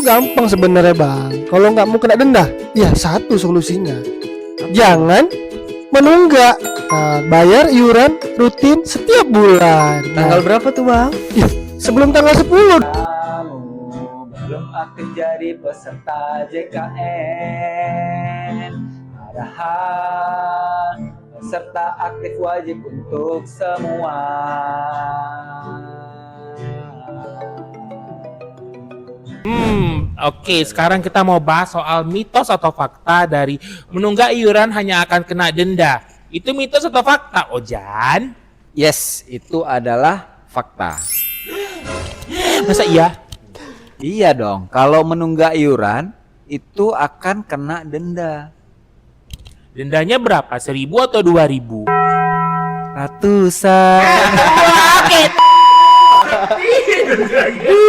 gampang sebenarnya bang. Kalau nggak mau kena denda, ya satu solusinya. Jangan menunggak. Nah, bayar iuran rutin setiap bulan. Tanggal berapa tuh bang? Sebelum tanggal 10. Kamu belum aktif jadi peserta JKN. Padahal peserta aktif wajib untuk semua. Oke, sekarang kita mau bahas soal mitos atau fakta dari menunggak iuran hanya akan kena denda. Itu mitos atau fakta, Ojan? Yes, itu adalah fakta. Masa iya? Iya dong, kalau menunggak iuran itu akan kena denda. Dendanya berapa? 1.000 atau 2.000? Ratusan.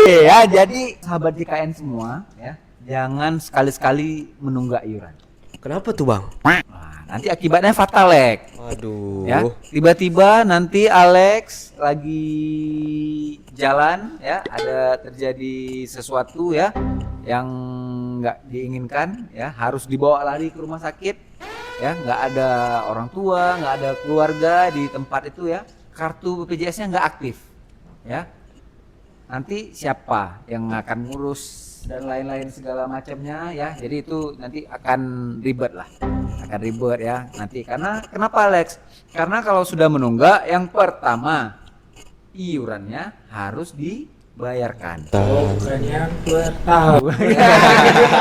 Ya, jadi sahabat JKN semua ya, jangan sekali-sekali menunggak iuran. Kenapa tuh bang? Nah, nanti akibatnya fatal, Lek. Aduh. Ya, tiba-tiba nanti Alex lagi jalan ya, ada terjadi sesuatu ya yang nggak diinginkan ya, harus dibawa lari ke rumah sakit ya, nggak ada orang tua, nggak ada keluarga di tempat itu ya, kartu BPJS-nya nggak aktif ya, nanti siapa yang akan ngurus dan lain-lain segala macamnya ya, jadi itu nanti akan ribet lah, akan ribet ya nanti. Karena kenapa Alex? Karena kalau sudah menunggak, yang pertama iurannya harus dibayarkan. Bukan yang pertama.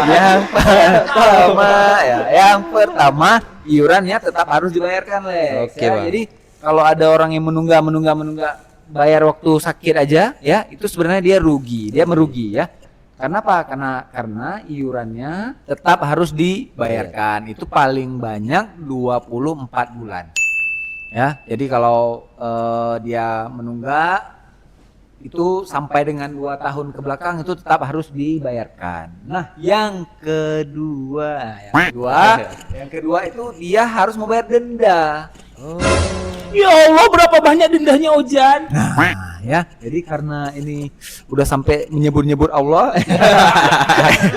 Yang pertama ya, yang pertama iurannya tetap harus dibayarkan, Lex. Oke, Ya, Bang. jadi kalau ada orang yang menunggak bayar waktu sakit aja ya, itu sebenarnya dia merugi ya. Karena apa? Karena iurannya tetap harus dibayarkan. Itu paling banyak 24 bulan. Ya, jadi kalau dia menunggak itu sampai dengan 2 tahun ke belakang itu tetap harus dibayarkan. Nah, yang kedua itu dia harus membayar denda. Ya Allah, berapa banyak dendanya, Ojan? Nah, ya, jadi karena ini udah sampai menyebut-nyebut Allah,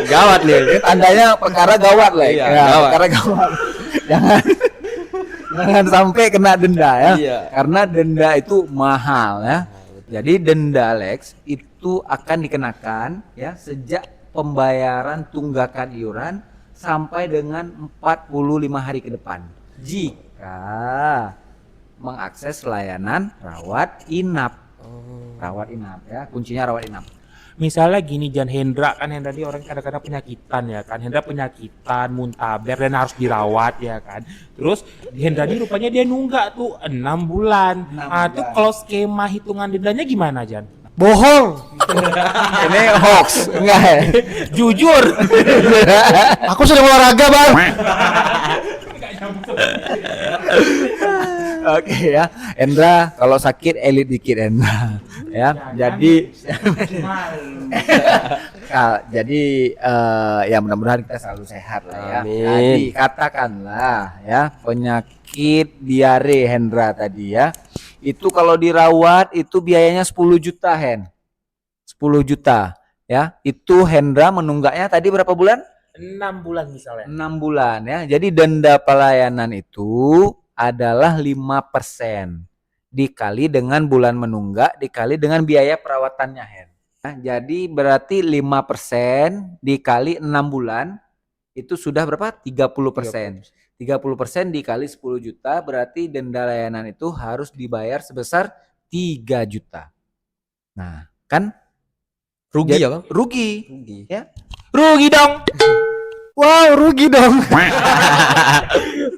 gawat nih. Tandanya perkara gawat lah. Iya, Ya, gawat. perkara gawat. Jangan sampai kena denda ya. Iya. Karena denda itu mahal ya. Jadi denda Alex itu akan dikenakan ya sejak pembayaran tunggakan iuran sampai dengan 45 hari ke depan. Jika mengakses layanan rawat inap. Rawat inap ya, kuncinya rawat inap. Misalnya gini, Jan, Hendra ini orang kadang-kadang penyakitan ya kan. Hendra penyakitan, muntaber dan harus dirawat ya kan. Terus Hendra ini rupanya dia nunggak tuh 6 bulan. 6 Nah, tuh bulan. kalau skema hitungan dendanya gimana, Jan? Bohong. Ini hoax, enggak ya? Jujur. Aku sedang olahraga bang. Oke ya, Endra kalau sakit elit dikit Endra ya. Jadi ya mudah-mudahan kita selalu sehat lah ya. Amin. Jadi katakanlah ya penyakit diare Hendra tadi ya. Itu kalau dirawat itu biayanya 10 juta 10 juta ya. Itu Hendra menunggaknya tadi berapa bulan? 6 bulan misalnya. 6 bulan ya. Jadi denda pelayanan itu adalah 5% dikali dengan bulan menunggak dikali dengan biaya perawatannya Hen. Nah, jadi berarti 5% dikali 6 bulan itu sudah berapa? 30%. 30% dikali 10 juta berarti denda layanan itu harus dibayar sebesar 3 juta. Nah, kan Rugi ya bang? rugi. Rugi. Ya. Rugi dong. Wow, rugi dong.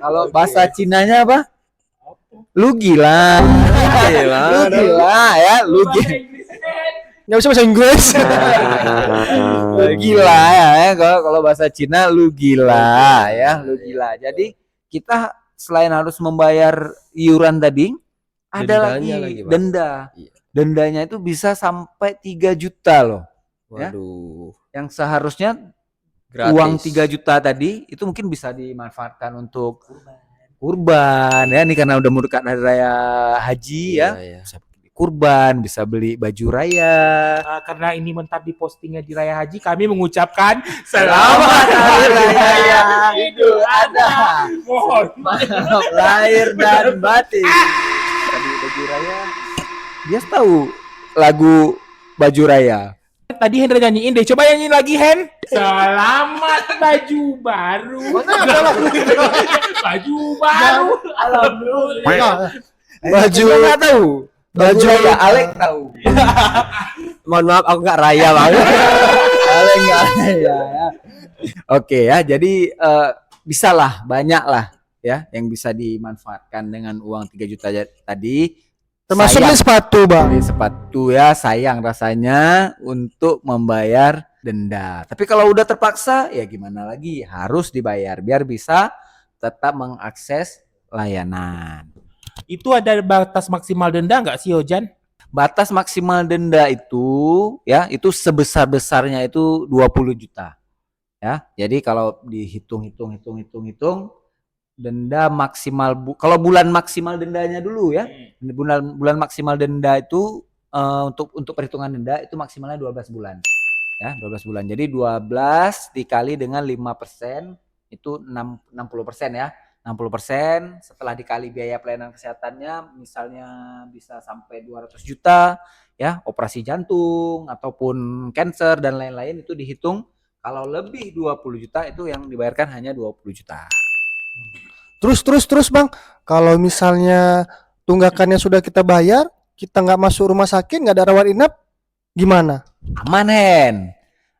Kalau bahasa Cinanya apa? Lu gila. Gila. Lu gila ya, lu gila. Nggak usah bahasa Inggris. Lu gila ya, kalau bahasa Cina lu gila ya, lu gila. Jadi kita selain harus membayar iuran tadi, ada Dendanya lagi lagi, Bang. denda. Iya. Dendanya itu bisa sampai 3 juta loh. Ya. Waduh. Yang seharusnya Gratis. uang 3 juta tadi itu mungkin bisa dimanfaatkan untuk kurban ya, ini karena udah mau dekat hari raya haji ya. Iya, iya. kurban, bisa beli baju raya. Karena ini mentar di postingnya di Raya Haji, kami mengucapkan selamat Hari Raya Idul Adha. Mohon Maaf lahir dan batin. Tadi baju raya. Dia tahu lagu baju raya. Tadi Hendra nyanyiin deh, coba nyanyiin lagi Hen. Selamat baju baru. Baju baru. Alhamdulillah. Baju nggak tahu. baju Raya Alek tahu. Mohon maaf aku nggak raya bang. Alek nggak raya. Ya. Oke ya, jadi bisa lah, banyak lah ya yang bisa dimanfaatkan dengan uang 3 juta tadi. termasuk beli sepatu bang. Beli sepatu ya, sayang rasanya untuk membayar denda. Tapi kalau udah terpaksa ya gimana lagi, harus dibayar biar bisa tetap mengakses layanan. Itu ada batas maksimal denda nggak sih Ojan? Batas maksimal denda itu ya, itu sebesar-besarnya itu 20 juta. Ya. Jadi kalau dihitung denda maksimal kalau bulan maksimal dendanya dulu ya. Bulan maksimal denda itu untuk perhitungan denda itu maksimalnya 12 bulan. Ya, 12 bulan. Jadi 12 dikali dengan 5% itu 60% ya. 60% setelah dikali biaya pelayanan kesehatannya misalnya bisa sampai 200 juta ya, operasi jantung ataupun cancer dan lain-lain itu dihitung. Kalau lebih 20 juta itu yang dibayarkan hanya 20 juta. Terus bang, kalau misalnya tunggakannya sudah kita bayar, kita nggak masuk rumah sakit, nggak ada rawat inap, gimana? Aman Hen,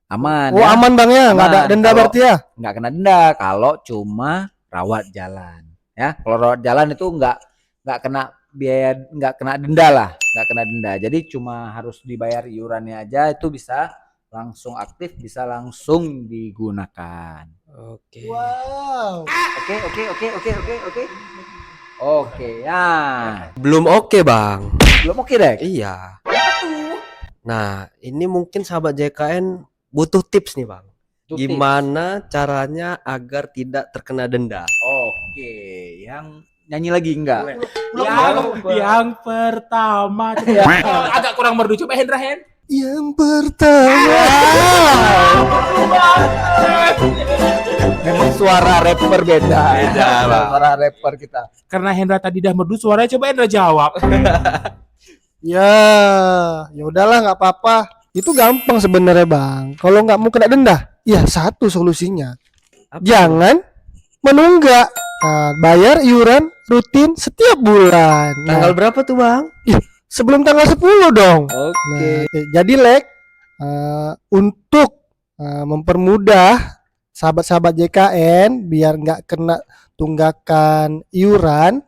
aman. Oh ya. aman bang ya, nggak ada Aman. denda Kalau- berarti ya? Nggak kena denda kalau cuma rawat jalan ya. Kalau rawat jalan itu nggak kena biaya, nggak kena denda lah, nggak kena denda. Jadi cuma harus dibayar iurannya aja, itu bisa langsung aktif, bisa langsung digunakan. Oke. Wow. Oke ya, Belum oke bang. belum oke deh. Iya. Nah ini mungkin sahabat JKN butuh tips nih bang. Itu Gimana caranya agar tidak terkena denda? tips. Oke, yang nyanyi lagi enggak? Yang pertama agak kurang merdu, coba Hendra Hen. Yang pertama. Memang suara rapper beda. Suara rapper kita. Karena Hendra tadi dah merdu suaranya, coba Hendra jawab. Ya udahlah nggak apa-apa. Itu gampang sebenarnya bang. Kalau nggak mau kena denda, ya satu solusinya. Apa? Jangan menunggak. Nah, bayar iuran rutin setiap bulan. Nah, Tanggal berapa tuh bang? sebelum tanggal 10 dong. Oke. Nah, jadi Lek, untuk mempermudah sahabat-sahabat JKN biar nggak kena tunggakan iuran,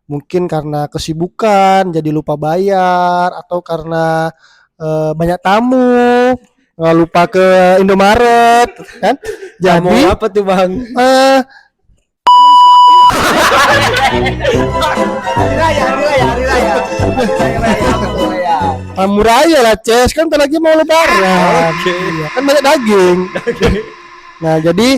mungkin karena kesibukan jadi lupa bayar atau karena banyak tamu, lupa ke Indomaret kan. Mau Jadi apa tuh bang? tamu raya lah Ces, kan bentar lagi mau lebaran. Iya, kan banyak daging. Nah jadi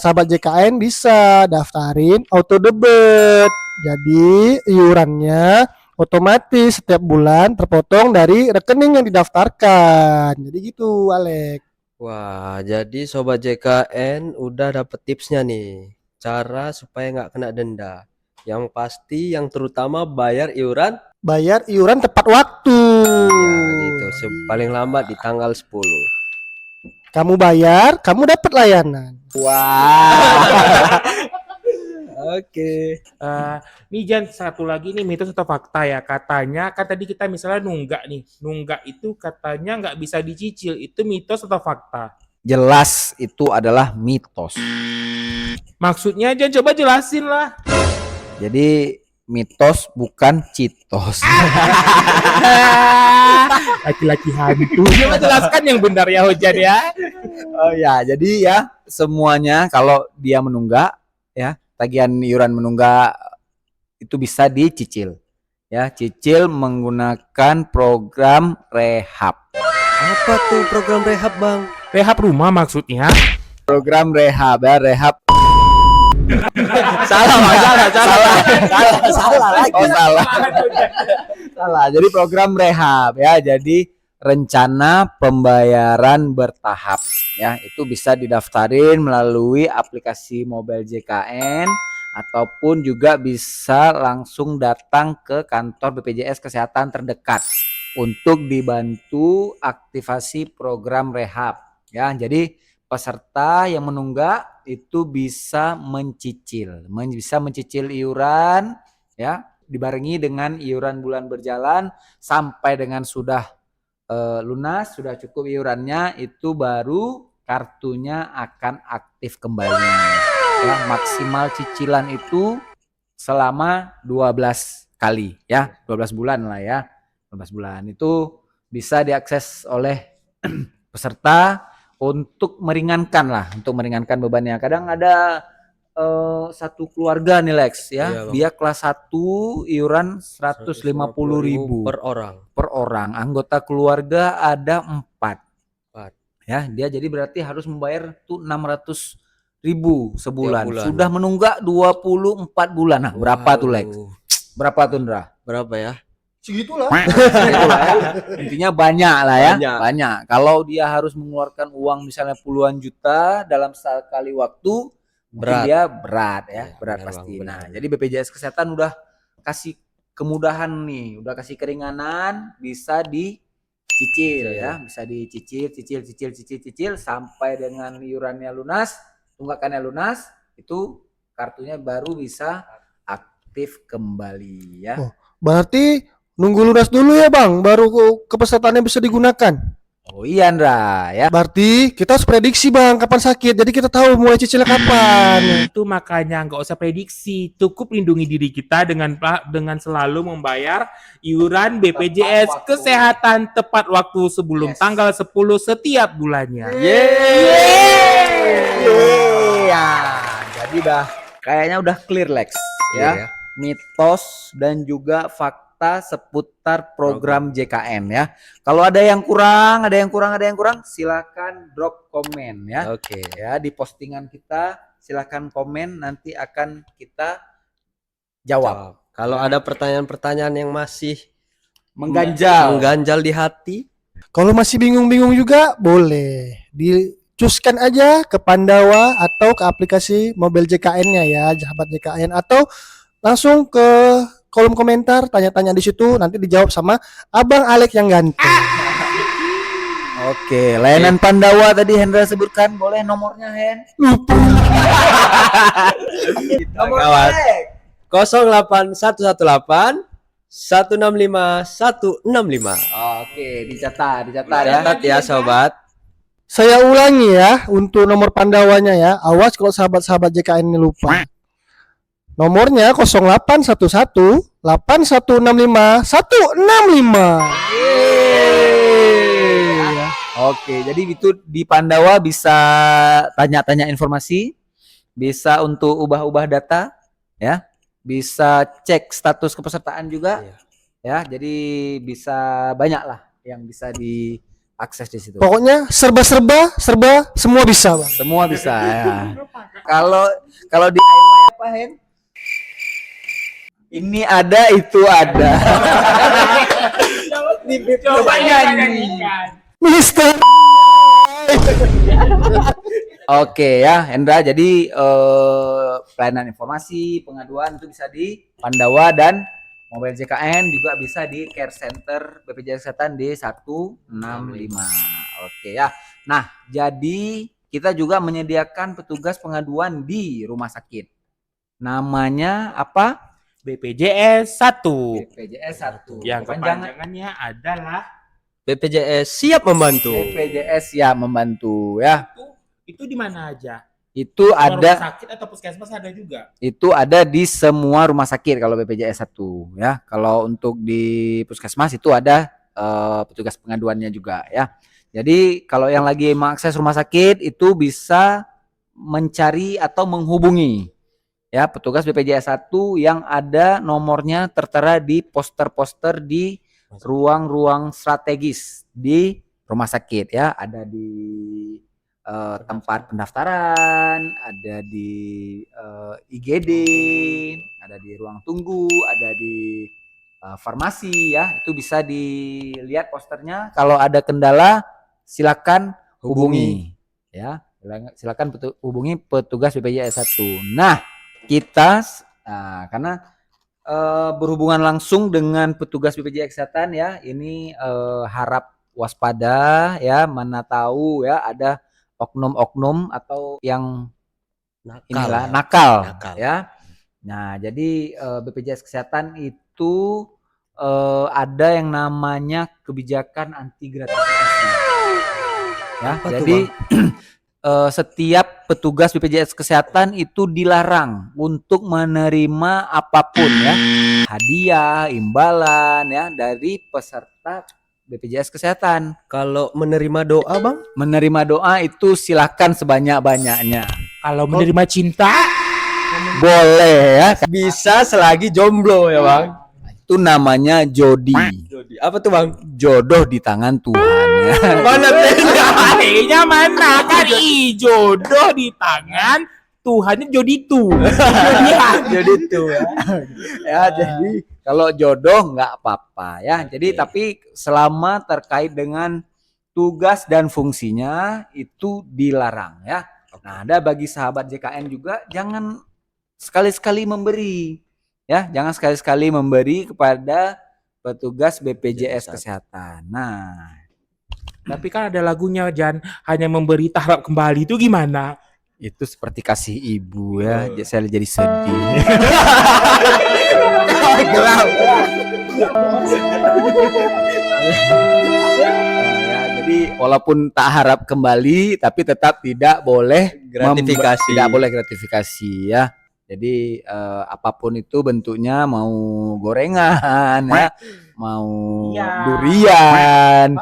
sahabat JKN bisa daftarin auto debit. Jadi iurannya otomatis setiap bulan terpotong dari rekening yang didaftarkan. Jadi gitu Alek. Wah, jadi sobat JKN udah dapet tipsnya nih. Cara supaya nggak kena denda. Yang pasti, yang terutama bayar iuran Bayar iuran tepat waktu. ya gitu. Paling lambat di tanggal 10. Kamu bayar, kamu dapat layanan. Wah. Oke. Nih Jan, satu lagi nih mitos atau fakta ya. Katanya kan tadi kita misalnya nunggak nih. Nunggak itu katanya nggak bisa dicicil. Itu mitos atau fakta? Jelas itu adalah mitos. Maksudnya Jan, coba jelasin lah. Jadi mitos bukan citos. Laki-laki hantu. Coba jelaskan yang benar ya Hojan ya. Oh ya, jadi ya semuanya kalau dia menunggak ya, tagihan iuran menunggak itu bisa dicicil. Ya, cicil menggunakan program rehab. Apa tuh program rehab bang? Rehab rumah maksudnya. Program rehab ya, rehab. Salah bang, salah. Salah lagi. Oh, salah. Salah. Jadi program rehab ya. Jadi rencana pembayaran bertahap ya. Itu bisa didaftarin melalui aplikasi mobile JKN ataupun juga bisa langsung datang ke kantor BPJS Kesehatan terdekat untuk dibantu aktivasi program rehab ya. Jadi peserta yang menunggak itu bisa mencicil iuran ya, dibarengi dengan iuran bulan berjalan sampai dengan sudah lunas, sudah cukup iurannya, itu baru kartunya akan aktif kembali ya. Maksimal cicilan itu selama 12 kali ya, 12 bulan lah ya. 12 bulan itu bisa diakses oleh peserta untuk meringankan bebannya. Kadang ada satu keluarga nih Lex ya, Iya, Bang. dia kelas 1 iuran 150.000 per orang. per orang. Anggota keluarga ada 4. Empat. Ya, dia jadi berarti harus membayar tuh 600.000 sebulan. Tiap bulan. Sudah menunggak 24 bulan. Nah, berapa tuh Lex? Waduh. Berapa tuh Ndra? Berapa ya? Segitulah. Itulah ya. Intinya banyak lah ya. Banyak. Banyak. Kalau dia harus mengeluarkan uang misalnya puluhan juta dalam sekali waktu, mungkin Berat. dia berat ya, Iya, berat benar, pasti. Bang, Nah, benar. jadi BPJS Kesehatan udah kasih kemudahan nih, udah kasih keringanan, bisa dicicil ya, bisa cicil sampai dengan iurannya lunas, tunggakannya lunas, itu kartunya baru bisa aktif kembali ya. Oh. Berarti nunggu lunas dulu ya Bang, baru kepesertaannya bisa digunakan. Oh iya Ndra ya. Berarti kita harus prediksi Bang kapan sakit. Jadi kita tahu mulai cicilnya kapan. Itu makanya nggak usah prediksi, cukup lindungi diri kita dengan selalu membayar iuran BPJS Tepat waktu. Kesehatan tepat waktu sebelum Yes. tanggal 10 setiap bulannya. Ya, jadi kayaknya udah clear Lex Iya, ya. Mitos dan juga fakta seputar program JKN ya. Kalau ada yang kurang, silakan drop komen ya. Oke. Ya, di postingan kita silakan komen, nanti akan kita jawab. Kalau ada pertanyaan-pertanyaan yang masih Mengganjal. di hati, Kalau masih bingung-bingung juga boleh dicuskan aja ke Pandawa atau ke aplikasi mobil JKN-nya ya, sahabat JKN, atau langsung ke kolom komentar tanya-tanya di situ, nanti dijawab sama Abang Alek yang ganteng. Oke, layanan Pandawa tadi Hendra sebutkan, boleh nomornya Hen? Lupa. Nomornya Gawat. 08118 165 165. Oke, dicatat ya. Catat ya sobat. Saya ulangi ya untuk nomor Pandawanya ya. Awas kalau sahabat-sahabat JKN ini lupa. Nomornya 0811 8165 165. Oke, jadi itu di Pandawa bisa tanya-tanya informasi, bisa untuk ubah-ubah data, ya, bisa cek status kepesertaan juga, Iya. ya. Jadi bisa banyak lah yang bisa diakses di situ. Pokoknya serba semua bisa, Bang. Semua bisa ya. Kalau DIY apa Hen? Ini ada, itu ada. Coba nyanyi. Mister. Oke ya, Hendra. Jadi pelayanan informasi, pengaduan itu bisa di Pandawa, dan Mobile JKN juga bisa di Care Center BPJS Kesehatan di 165. Oke ya. Nah, jadi kita juga menyediakan petugas pengaduan di rumah sakit. Namanya apa? BPJS 1 BPJS 1. yang kepanjangannya adalah BPJS siap membantu. BPJS ya, membantu ya. itu di mana aja? Itu Semua ada rumah sakit atau puskesmas ada juga? itu ada di semua rumah sakit kalau BPJS 1 ya. Kalau untuk di puskesmas itu ada petugas pengaduannya juga ya. Jadi kalau yang lagi mengakses rumah sakit itu bisa mencari atau menghubungi ya petugas BPJS 1 yang ada nomornya tertera di poster-poster di ruang-ruang strategis di rumah sakit ya. Ada di tempat pendaftaran, ada di IGD, ada di ruang tunggu, ada di farmasi ya. Itu bisa dilihat posternya. Kalau ada kendala silakan hubungi ya. Silakan hubungi petugas BPJS 1. Nah, karena berhubungan langsung dengan petugas BPJS Kesehatan ya, ini harap waspada ya, mana tahu ya ada oknum-oknum atau yang nakal ya. Nah, jadi BPJS Kesehatan itu ada yang namanya kebijakan anti gratifikasi. Ya, jadi setiap petugas BPJS Kesehatan itu dilarang untuk menerima apapun ya, hadiah, imbalan ya dari peserta BPJS Kesehatan. Kalau menerima doa, Bang? Menerima doa itu silakan sebanyak-banyaknya. Kalau menerima cinta Boleh ya. Bisa selagi jomblo ya, Bang. Itu namanya jodi. Apa tuh, Bang? Jodoh di tangan Tuhan ya. Mana Kayaknya mana kan jodoh di tangan Tuhannya joditu. Jadi itu ya. Ya, jadi kalau jodoh nggak apa-apa ya. Jadi tapi selama terkait dengan tugas dan fungsinya itu dilarang ya. Nah, ada bagi sahabat JKN juga jangan sekali-sekali memberi ya, jangan sekali-sekali memberi kepada petugas BPJS Kesehatan. Nah, Tapi kan ada lagunya Jan, hanya memberi tak harap kembali itu gimana? itu seperti kasih ibu ya. Saya jadi sedih. Gelap. Ya, jadi walaupun tak harap kembali tapi tetap tidak boleh Gratifikasi. tidak boleh gratifikasi ya. Jadi apapun itu bentuknya, mau gorengan ya, mau durian,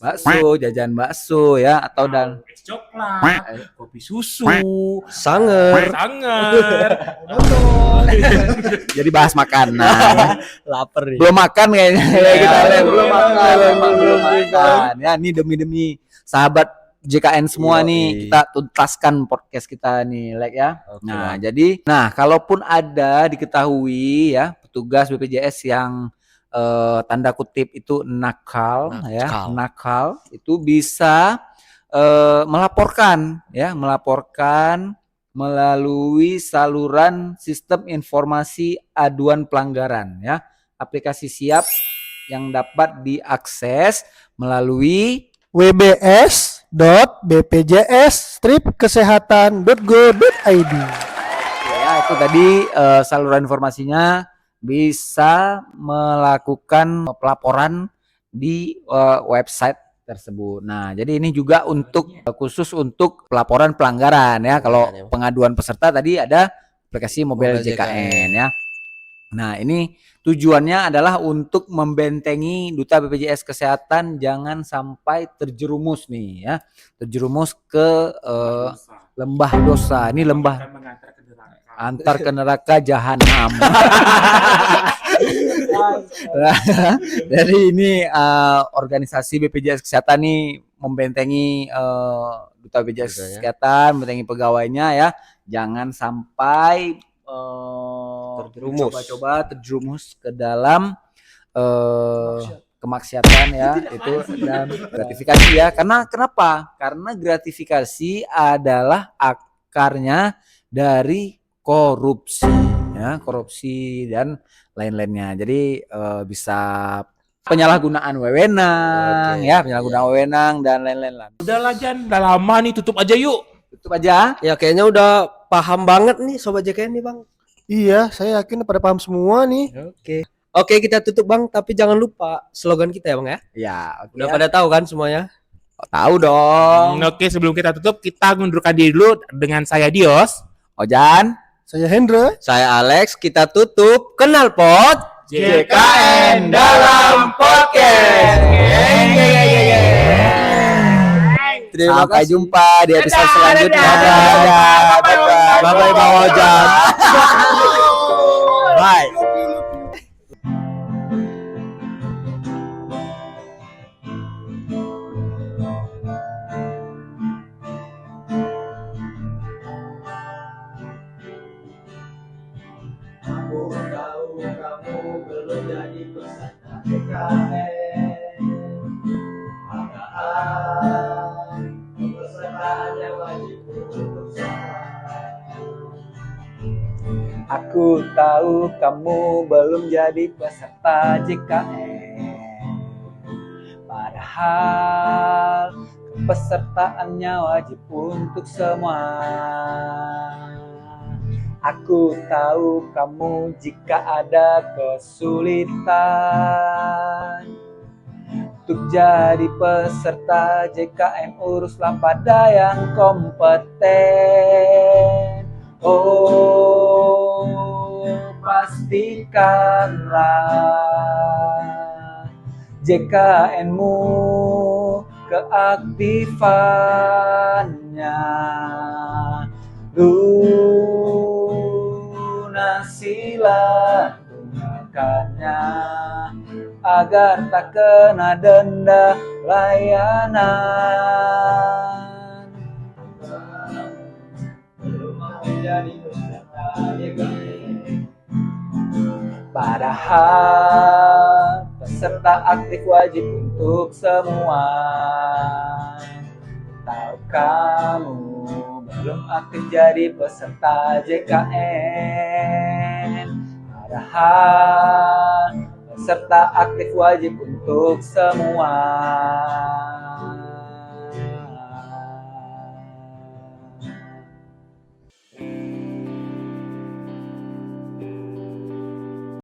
bakso, jajan bakso ya, atau dan Es coklat, kopi susu, Sanger. sanger. jadi bahas makanan. Lapar nih. Belum makan kayaknya ya, kita lihat belum makan, memang belum makan. Ya, ini demi sahabat JKN semua nih, kita tuntaskan podcast kita nih, ya. Nah, jadi kalaupun ada diketahui ya petugas BPJS yang tanda kutip itu nakal itu bisa melaporkan melalui saluran sistem informasi aduan pelanggaran ya, aplikasi Siap yang dapat diakses melalui wbs.bpjs-kesehatan.go.id. ya. Itu tadi saluran informasinya, bisa melakukan pelaporan di website tersebut. Nah, jadi ini juga untuk khusus untuk pelaporan pelanggaran ya. Kalau pengaduan peserta tadi ada aplikasi Mobile JKN ya. Nah, ini tujuannya adalah untuk membentengi Duta BPJS Kesehatan jangan sampai terjerumus nih ya. Terjerumus ke lembah dosa. Ini lembah antar ke neraka jahanam. Jadi ini organisasi BPJS Kesehatan nih membentengi Duta BPJS Kesehatan, membentengi pegawainya ya, jangan sampai coba-coba terjerumus ke dalam kemaksiatan ya, itu dan gratifikasi ya. Kenapa? Karena gratifikasi adalah akarnya dari korupsi ya, korupsi dan lain-lainnya. Jadi bisa penyalahgunaan wewenang ya, penyalahgunaan wewenang dan lain-lain. Udahlah Jan, udah lama nih, tutup aja yuk. Tutup aja. Ya kayaknya udah paham banget nih Sobat JKN nih, Bang. Iya, saya yakin pada paham semua nih. Oke, kita tutup, Bang, tapi jangan lupa slogan kita ya, Bang ya. Ya, Udah pada tahu kan semuanya? tahu dong. Oke, sebelum kita tutup, kita mundurkan diri dulu dengan saya Dios, Ojan, Saya Hendra. Saya Alex, kita tutup Kenal Pot JKN dalam podcast. Terima Sampai kasih. jumpa di episode selanjutnya. Bye-bye Bang Ojan. Bye. Aku tahu kamu belum Aku tahu kamu belum jadi peserta JKN, padahal kepesertaannya wajib untuk semua. Aku tahu kamu jika ada kesulitan untuk jadi peserta JKN, uruslah pada yang kompeten. Oh, pastikanlah JKN-mu keaktifannya, lunasilah tunggakannya agar tak kena denda layanan. Padahal peserta aktif wajib untuk semua. Tahu kamu belum aktif jadi peserta JKN, padahal peserta aktif wajib untuk semua.